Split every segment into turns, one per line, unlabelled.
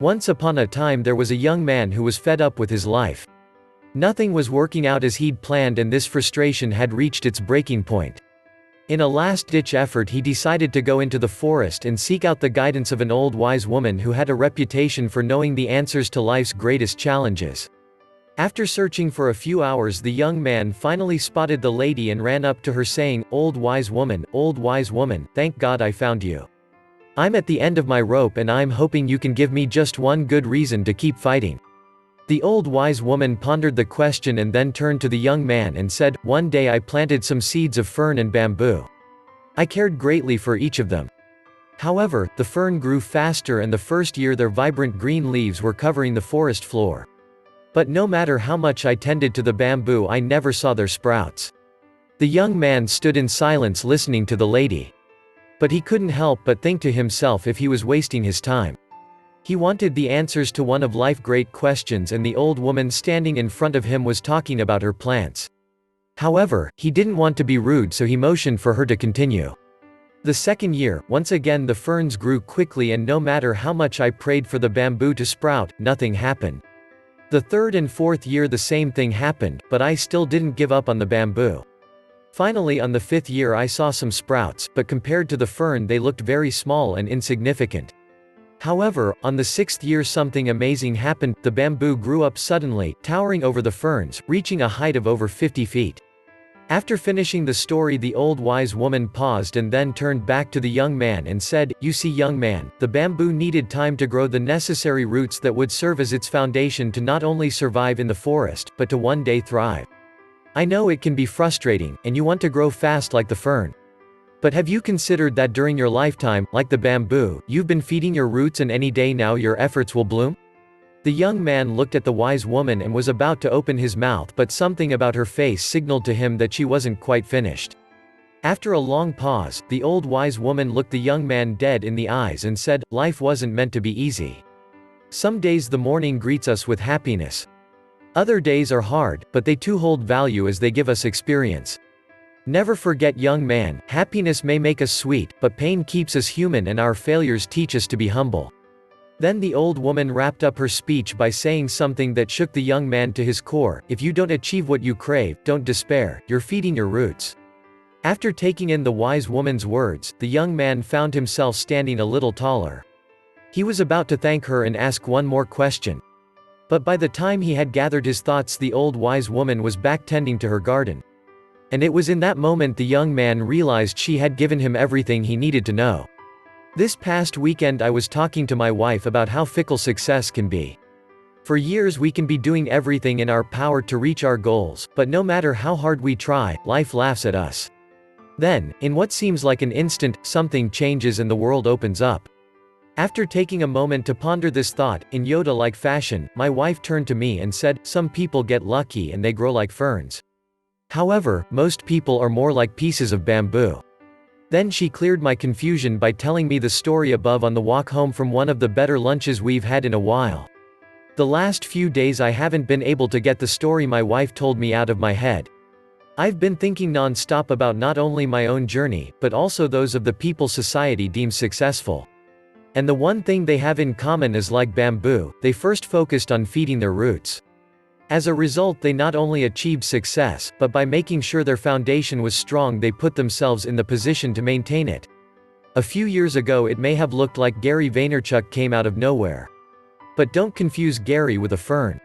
Once upon a time there was a young man who was fed up with his life. Nothing was working out as he'd planned, and this frustration had reached its breaking point. In a last-ditch effort, he decided to go into the forest and seek out the guidance of an old wise woman who had a reputation for knowing the answers to life's greatest challenges. After searching for a few hours, the young man finally spotted the lady and ran up to her saying, old wise woman, thank God I found you. I'm at the end of my rope and I'm hoping you can give me just one good reason to keep fighting." The old wise woman pondered the question and then turned to the young man and said, "One day I planted some seeds of fern and bamboo. I cared greatly for each of them. However, the fern grew faster, and the first year their vibrant green leaves were covering the forest floor. But no matter how much I tended to the bamboo, I never saw their sprouts." The young man stood in silence listening to the lady. But he couldn't help but think to himself if he was wasting his time. He wanted the answers to one of life's great questions, and the old woman standing in front of him was talking about her plants. However, he didn't want to be rude, so he motioned for her to continue. The second year, once again the ferns grew quickly, and no matter how much I prayed for the bamboo to sprout, nothing happened. The third and fourth year the same thing happened, but I still didn't give up on the bamboo. Finally, on the fifth year I saw some sprouts, but compared to the fern they looked very small and insignificant. However, on the sixth year something amazing happened. The bamboo grew up suddenly, towering over the ferns, reaching a height of over 50 feet. After finishing the story, the old wise woman paused and then turned back to the young man and said, "You see, young man, the bamboo needed time to grow the necessary roots that would serve as its foundation to not only survive in the forest, but to one day thrive. I know it can be frustrating, and you want to grow fast like the fern. But have you considered that during your lifetime, like the bamboo, you've been feeding your roots, and any day now your efforts will bloom?" The young man looked at the wise woman and was about to open his mouth, but something about her face signaled to him that she wasn't quite finished. After a long pause, the old wise woman looked the young man dead in the eyes and said, "Life wasn't meant to be easy. Some days the morning greets us with happiness. Other days are hard, but they too hold value as they give us experience. Never forget, young man, happiness may make us sweet, but pain keeps us human, and our failures teach us to be humble." Then the old woman wrapped up her speech by saying something that shook the young man to his core: "If you don't achieve what you crave, don't despair, you're feeding your roots." After taking in the wise woman's words, the young man found himself standing a little taller. He was about to thank her and ask one more question. But by the time he had gathered his thoughts, the old wise woman was back tending to her garden. And it was in that moment the young man realized she had given him everything he needed to know. "This past weekend I was talking to my wife about how fickle success can be. For years we can be doing everything in our power to reach our goals, but no matter how hard we try, life laughs at us. Then, in what seems like an instant, something changes and the world opens up." After taking a moment to ponder this thought, in Yoda-like fashion, my wife turned to me and said, "Some people get lucky and they grow like ferns. However, most people are more like pieces of bamboo." Then she cleared my confusion by telling me the story above on the walk home from one of the better lunches we've had in a while. The last few days I haven't been able to get the story my wife told me out of my head. I've been thinking non-stop about not only my own journey, but also those of the people society deems successful. And the one thing they have in common is, like bamboo, they first focused on feeding their roots. As a result, they not only achieved success, but by making sure their foundation was strong, they put themselves in the position to maintain it. A few years ago it may have looked like Gary Vaynerchuk came out of nowhere. But don't confuse Gary with a fern.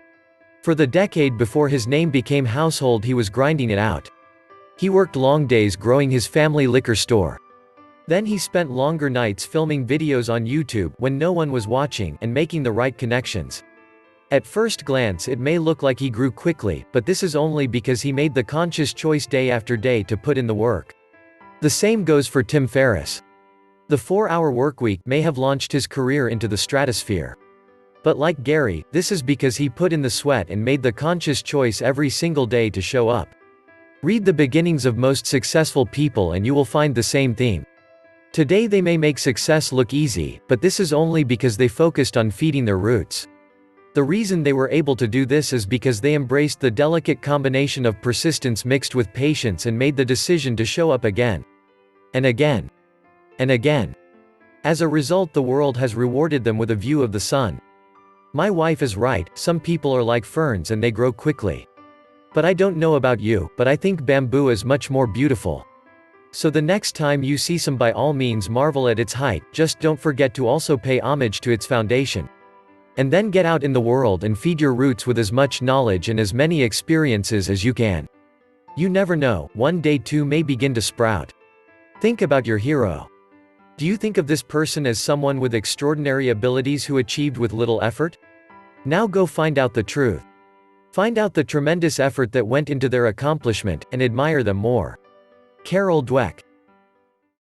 For the decade before his name became household, he was grinding it out. He worked long days growing his family liquor store. Then he spent longer nights filming videos on YouTube when no one was watching, and making the right connections. At first glance it may look like he grew quickly, but this is only because he made the conscious choice day after day to put in the work. The same goes for Tim Ferriss. The 4-hour workweek may have launched his career into the stratosphere. But like Gary, this is because he put in the sweat and made the conscious choice every single day to show up. Read the beginnings of most successful people and you will find the same theme. Today they may make success look easy, but this is only because they focused on feeding their roots. The reason they were able to do this is because they embraced the delicate combination of persistence mixed with patience and made the decision to show up again. And again. And again. As a result, the world has rewarded them with a view of the sun. My wife is right, some people are like ferns and they grow quickly. But I don't know about you, but I think bamboo is much more beautiful. So the next time you see some, by all means marvel at its height, just don't forget to also pay homage to its foundation. And then get out in the world and feed your roots with as much knowledge and as many experiences as you can. You never know, one day two may begin to sprout. Think about your hero. Do you think of this person as someone with extraordinary abilities who achieved with little effort? Now go find out the truth. Find out the tremendous effort that went into their accomplishment, and admire them more. Carol Dweck.